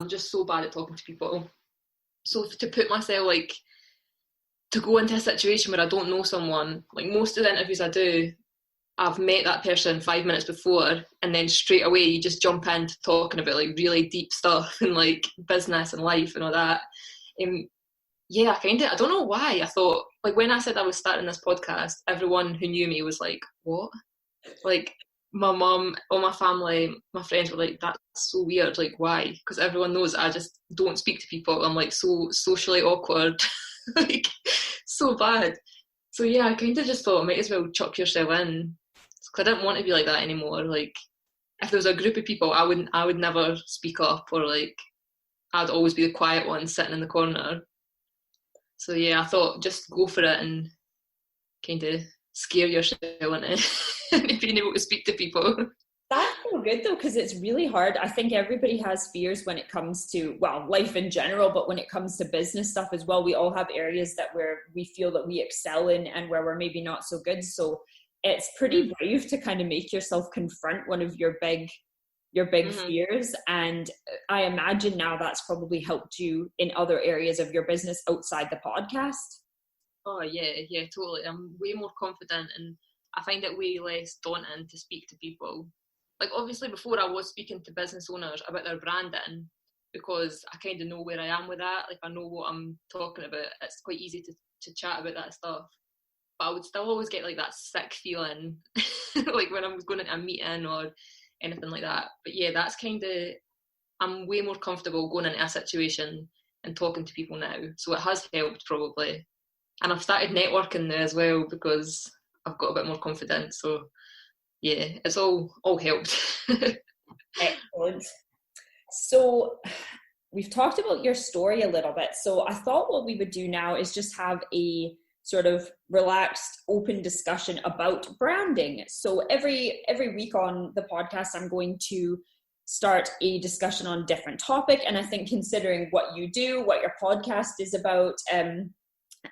I'm just so bad at talking to people. So to put myself, like, to go into a situation where I don't know someone, like most of the interviews I do, I've met that person 5 minutes before, and then straight away you just jump into talking about like really deep stuff and like business and life and all that. Yeah, I don't know why. I thought, like, when I said I was starting this podcast, everyone who knew me was like, what? Like, my mum, all my family, my friends were like, that's so weird. Like, why? Because everyone knows I just don't speak to people. I'm like so socially awkward, like, so bad. So yeah, I kind of just thought, might as well chuck yourself in. Because I didn't want to be like that anymore. Like, if there was a group of people, I would never speak up, or like, I'd always be the quiet one sitting in the corner. So yeah, I thought just go for it and kind of scare yourself into being able to speak to people. That's so good though, because it's really hard. I think everybody has fears when it comes to, well, life in general, but when it comes to business stuff as well, we all have areas that where we feel that we excel in and where we're maybe not so good. So it's pretty brave to kind of make yourself confront one of your big fears. And I imagine now that's probably helped you in other areas of your business outside the podcast. Oh yeah, totally. I'm way more confident, and I find it way less daunting to speak to people. Like, obviously before I was speaking to business owners about their branding, because I kind of know where I am with that. Like, I know what I'm talking about. It's quite easy to chat about that stuff. But I would still always get like that sick feeling like when I'm going into a meeting or anything like that. But yeah, that's kind of, I'm way more comfortable going into a situation and talking to people now. So it has helped probably. And I've started networking now as well because I've got a bit more confidence. So yeah, it's all helped. Excellent. So we've talked about your story a little bit. So I thought what we would do now is just have a sort of relaxed, open discussion about branding. So every week on the podcast, I'm going to start a discussion on a different topic. And I think considering what you do, what your podcast is about,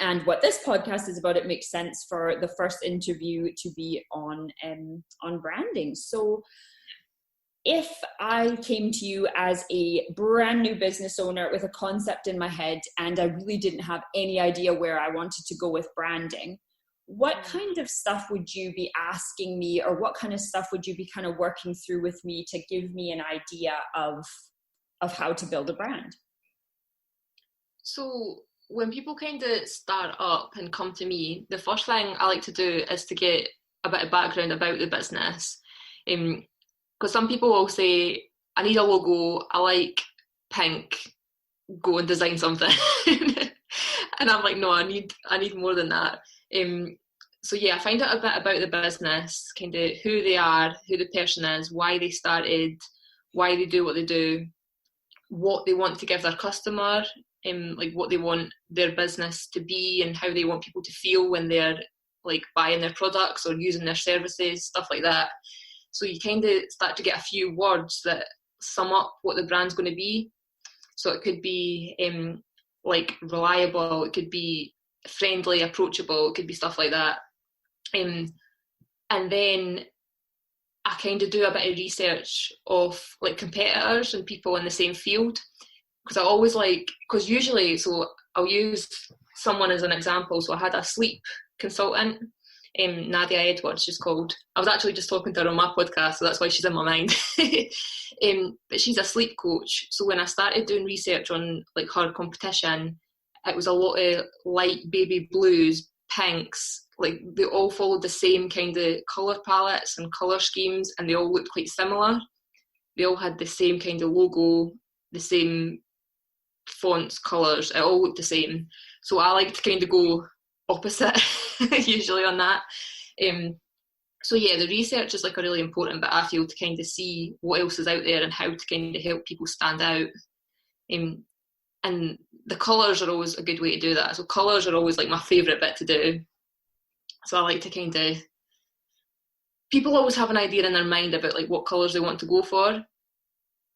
and what this podcast is about, it makes sense for the first interview to be on branding. So if I came to you as a brand new business owner with a concept in my head and I really didn't have any idea where I wanted to go with branding, what kind of stuff would you be asking me, or what kind of stuff would you be kind of working through with me to give me an idea of how to build a brand? So when people kind of start up and come to me, the first thing I like to do is to get a bit of background about the business. Because some people will say, I need a logo, I like pink, go and design something. And I'm like, no, I need more than that. So yeah, I find out a bit about the business, kind of who they are, who the person is, why they started, why they do what they do, what they want to give their customer, like what they want their business to be and how they want people to feel when they're like buying their products or using their services, stuff like that. So you kind of start to get a few words that sum up what the brand's going to be. So it could be like reliable, it could be friendly, approachable, it could be stuff like that. And then I kind of do a bit of research of like competitors and people in the same field. Because I always like, because usually, so I'll use someone as an example. So I had a sleep consultant, Nadia Edwards, she's called. I was actually just talking to her on my podcast, so that's why she's in my mind. But she's a sleep coach. So when I started doing research on like her competition, it was a lot of light baby blues, pinks, like they all followed the same kind of colour palettes and colour schemes, and they all looked quite similar. They all had the same kind of logo, the same fonts, colours, it all looked the same. So I like to kind of go opposite usually on that. So yeah, the research is like a really important bit, I feel, to kind of see what else is out there and how to kind of help people stand out. And the colours are always a good way to do that. So colours are always like my favourite bit to do. So I like to kind of, people always have an idea in their mind about like what colours they want to go for.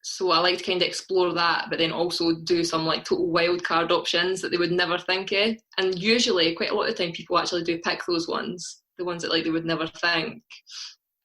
So I like to kind of explore that, but then also do some like total wild card options that they would never think of. And usually, quite a lot of the time, people actually do pick those ones, the ones that like they would never think.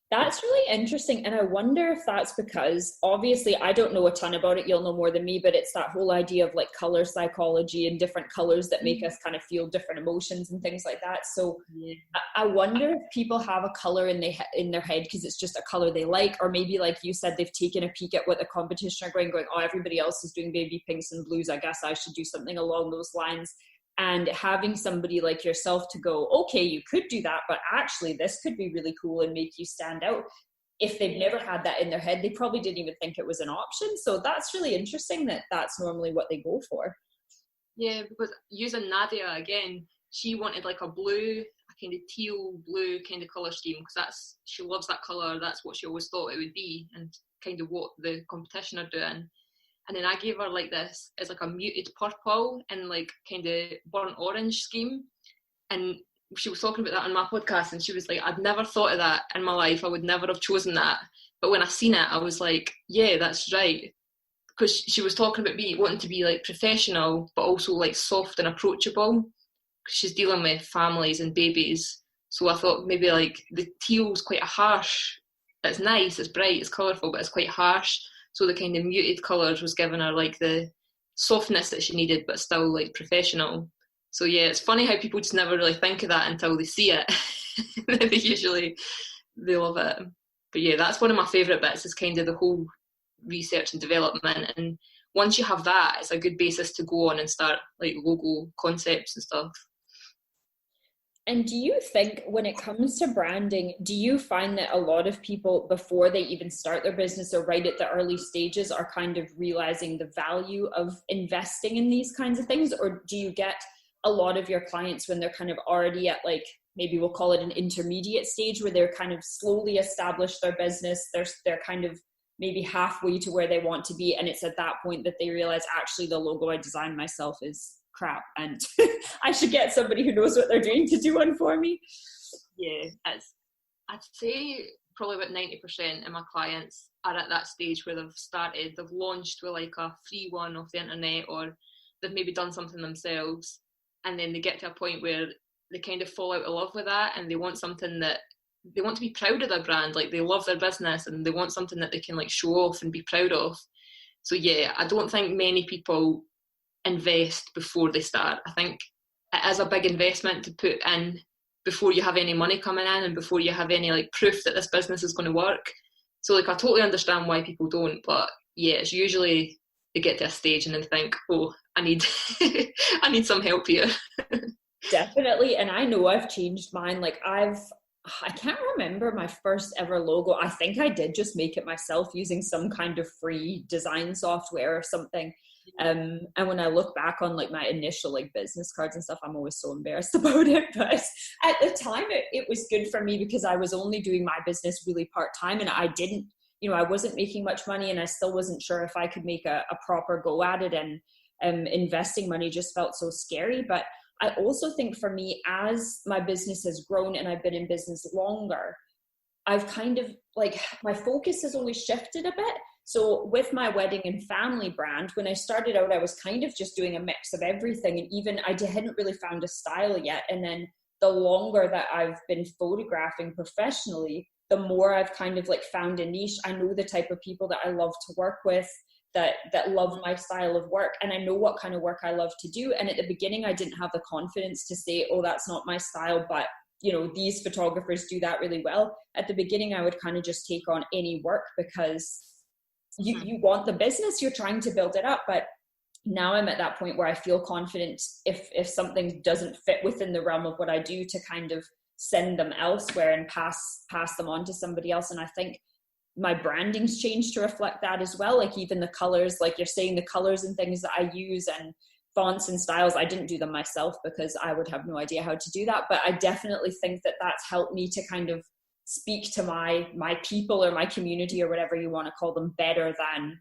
That's really interesting. And I wonder if that's because, obviously, I don't know a ton about it. You'll know more than me, but it's that whole idea of like color psychology and different colors that make us kind of feel different emotions and things like that. So Yeah. I wonder if people have a color in their head because it's just a color they like, or maybe like you said, they've taken a peek at what the competition are going, oh, everybody else is doing baby pinks and blues. I guess I should do something along those lines. And having somebody like yourself to go, okay, you could do that, but actually this could be really cool and make you stand out. If they've never had that in their head, they probably didn't even think it was an option. So that's really interesting that that's normally what they go for. Yeah, because using Nadia again, she wanted like a blue, a kind of teal blue kind of colour scheme, because she loves that colour, that's what she always thought it would be, and kind of what the competition are doing. And then I gave her like this, it's like a muted purple and like kind of burnt orange scheme. And she was talking about that on my podcast, and she was like, I'd never thought of that in my life. I would never have chosen that. But when I seen it, I was like, yeah, that's right. Because she was talking about me wanting to be like professional, but also like soft and approachable. She's dealing with families and babies. So I thought maybe like the teal's quite a harsh, it's nice, it's bright, it's colourful, but it's quite harsh. So the kind of muted colours was giving her like the softness that she needed, but still like professional. So yeah, it's funny how people just never really think of that until they see it. They love it. But yeah, that's one of my favourite bits, is kind of the whole research and development. And once you have that, it's a good basis to go on and start like logo concepts and stuff. And do you think when it comes to branding, do you find that a lot of people, before they even start their business or right at the early stages, are kind of realizing the value of investing in these kinds of things? Or do you get a lot of your clients when they're kind of already at, like, maybe we'll call it an intermediate stage, where they're kind of slowly established their business, they're kind of maybe halfway to where they want to be, and it's at that point that they realize, actually the logo I designed myself is crap and I should get somebody who knows what they're doing to do one for me? Yeah, I'd say probably about 90% of my clients are at that stage where they've launched with like a free one off the internet, or they've maybe done something themselves, and then they get to a point where they kind of fall out of love with that, and they want something that they want to be proud of their brand, like they love their business and they want something that they can like show off and be proud of. So yeah, I don't think many people invest before they start. I think it is a big investment to put in before you have any money coming in and before you have any like proof that this business is going to work. So like I totally understand why people don't, but yeah, it's usually they get to a stage and then think, oh, I need I need some help here. Definitely. And I know I've changed mine. Like I can't remember my first ever logo. I think I did just make it myself using some kind of free design software or something. And when I look back on like my initial like business cards and stuff, I'm always so embarrassed about it. But at the time it was good for me because I was only doing my business really part-time, and I didn't, I wasn't making much money, and I still wasn't sure if I could make a proper go at it. And investing money just felt so scary. But I also think for me, as my business has grown and I've been in business longer, I've kind of like, my focus has always shifted a bit. So with my wedding and family brand, when I started out, I was kind of just doing a mix of everything. And even I hadn't really found a style yet. And then the longer that I've been photographing professionally, the more I've kind of like found a niche. I know the type of people that I love to work with, that love my style of work, and I know what kind of work I love to do. And at the beginning I didn't have the confidence to say, oh, that's not my style, but these photographers do that really well. At the beginning I would kind of just take on any work because you want the business, you're trying to build it up. But now I'm at that point where I feel confident if something doesn't fit within the realm of what I do, to kind of send them elsewhere and pass them on to somebody else. And I think my branding's changed to reflect that as well. Like even the colors, like you're saying, the colors and things that I use and fonts and styles, I didn't do them myself because I would have no idea how to do that. But I definitely think that that's helped me to kind of speak to my people or my community or whatever you want to call them better than,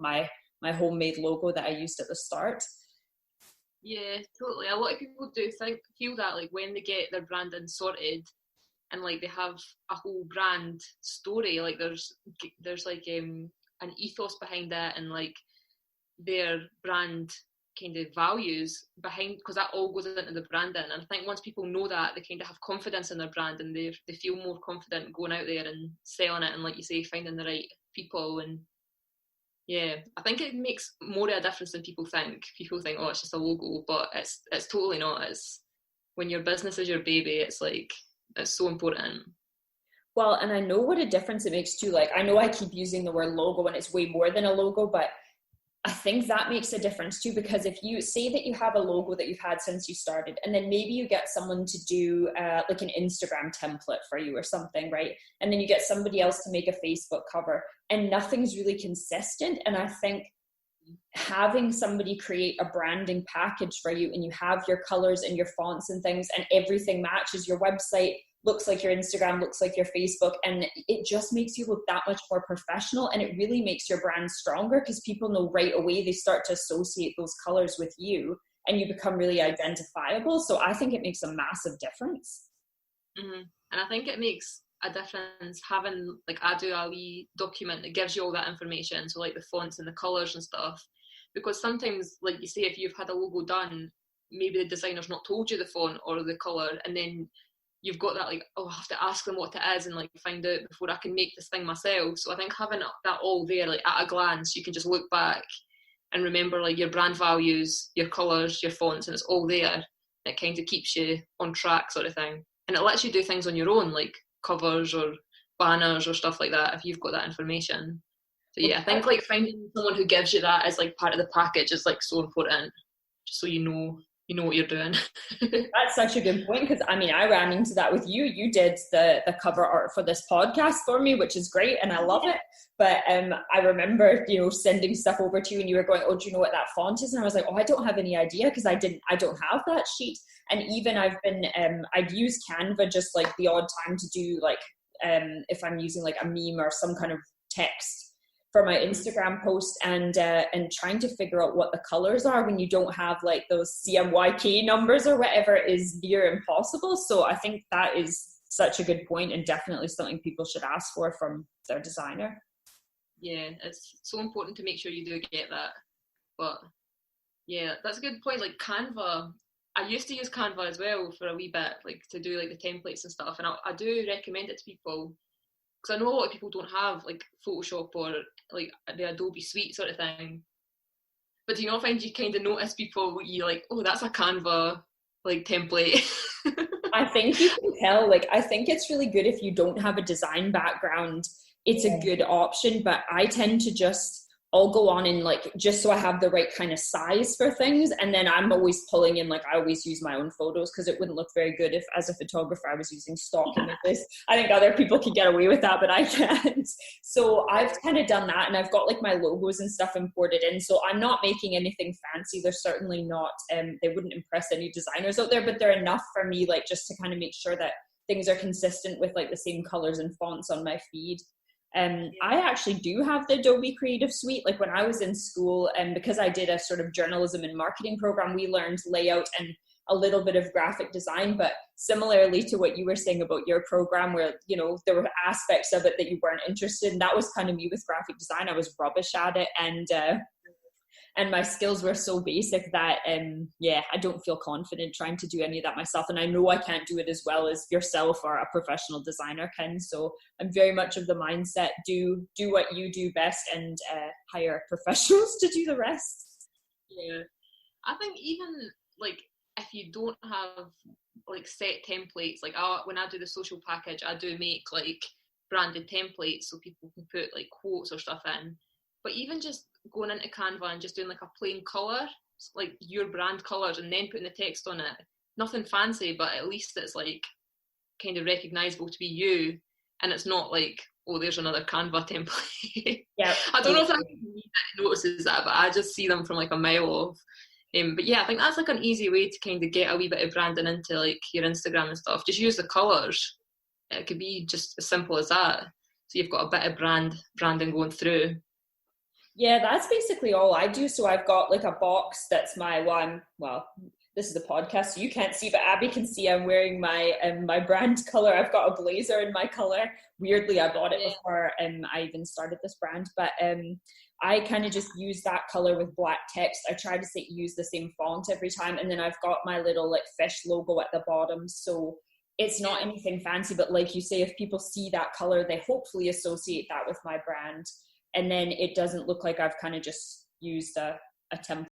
my homemade logo that I used at the start. Yeah, totally. A lot of people do feel that like when they get their branding sorted, and like they have a whole brand story, like there's like an ethos behind it, and like their brand kind of values behind, because that all goes into the branding. And I think once people know that, they kind of have confidence in their brand, and they feel more confident going out there and selling it, and like you say, finding the right people. And yeah, I think it makes more of a difference than people think. People think, oh, it's just a logo, but it's totally not. It's when your business is your baby, it's like, it's so important. Well, and I know what a difference it makes too. Like, I know I keep using the word logo and it's way more than a logo, but I think that makes a difference too, because if you say that you have a logo that you've had since you started, and then maybe you get someone to do like an Instagram template for you or something, right? And then you get somebody else to make a Facebook cover, and nothing's really consistent. And I think having somebody create a branding package for you, and you have your colors and your fonts and things, and everything matches, your website looks like your Instagram, looks like your Facebook, and it just makes you look that much more professional, and it really makes your brand stronger, because people know right away, they start to associate those colors with you, and you become really identifiable. So I think it makes a massive difference. Mm-hmm. And I think it makes a difference having, like, I do a wee document that gives you all that information, so like the fonts and the colors and stuff, because sometimes, like you say, if you've had a logo done, maybe the designer's not told you the font or the color, and then you've got that, like, oh, I have to ask them what it is and like find out before I can make this thing myself. So I think having that all there, like at a glance, you can just look back and remember like your brand values, your colours, your fonts, and it's all there. It kind of keeps you on track, sort of thing. And it lets you do things on your own, like covers or banners or stuff like that, if you've got that information. So yeah, I think like finding someone who gives you that as like part of the package is like so important, just so you know what you're doing. That's such a good point, because I mean, I ran into that with you. You did the cover art for this podcast for me, which is great, and I love it. But I remember, sending stuff over to you, and you were going, oh, do you know what that font is? And I was like, oh, I don't have any idea, because I don't have that sheet. And even I'd use Canva just like the odd time to do like, if I'm using like a meme or some kind of text for my Instagram post, and trying to figure out what the colors are when you don't have like those CMYK numbers or whatever is near impossible. So I think that is such a good point, and definitely something people should ask for from their designer. Yeah, it's so important to make sure you do get that. But yeah, that's a good point. Like Canva, I used to use Canva as well for a wee bit, like to do like the templates and stuff, and I do recommend it to people, because I know a lot of people don't have like Photoshop or like the Adobe Suite sort of thing. But do you not find you kind of notice people, you like, oh, that's a Canva like template? I think you can tell. Like, I think it's really good if you don't have a design background. It's a good option, but I tend to I'll go on in like, just so I have the right kind of size for things. And then I'm always pulling in, like, I always use my own photos, because it wouldn't look very good if, as a photographer, I was using stock images. I think other people can get away with that, but I can't. So I've kind of done that, and I've got like my logos and stuff imported in. So I'm not making anything fancy. They're certainly not, they wouldn't impress any designers out there, but they're enough for me, like, just to kind of make sure that things are consistent with like the same colors and fonts on my feed. I actually do have the Adobe Creative Suite. Like when I was in school, and because I did a sort of journalism and marketing program, we learned layout and a little bit of graphic design. But similarly to what you were saying about your program, where, there were aspects of it that you weren't interested in, that was kind of me with graphic design. I was rubbish at it, and my skills were so basic that, I don't feel confident trying to do any of that myself. And I know I can't do it as well as yourself or a professional designer can. So I'm very much of the mindset, do what you do best, and hire professionals to do the rest. Yeah. I think even like, if you don't have like set templates, like when I do the social package, I do make like branded templates so people can put like quotes or stuff in. But even just going into Canva and just doing like a plain colour, like your brand colours, and then putting the text on it, nothing fancy, but at least it's like kind of recognisable to be you, and it's not like, oh, there's another Canva template. Yeah, I don't know if anybody notices that, but I just see them from like a mile off. But yeah, I think that's like an easy way to kind of get a wee bit of branding into like your Instagram and stuff. Just use the colours. It could be just as simple as that. So you've got a bit of branding going through. Yeah, that's basically all I do. So I've got like a box that's this is a podcast, so you can't see, but Abby can see I'm wearing my brand colour. I've got a blazer in my colour. Weirdly, I bought it before I even started this brand. But I kind of just use that color with black text. I try to use the same font every time, and then I've got my little like fish logo at the bottom. So it's not anything fancy, but like you say, if people see that color, they hopefully associate that with my brand, and then it doesn't look like I've kind of just used a template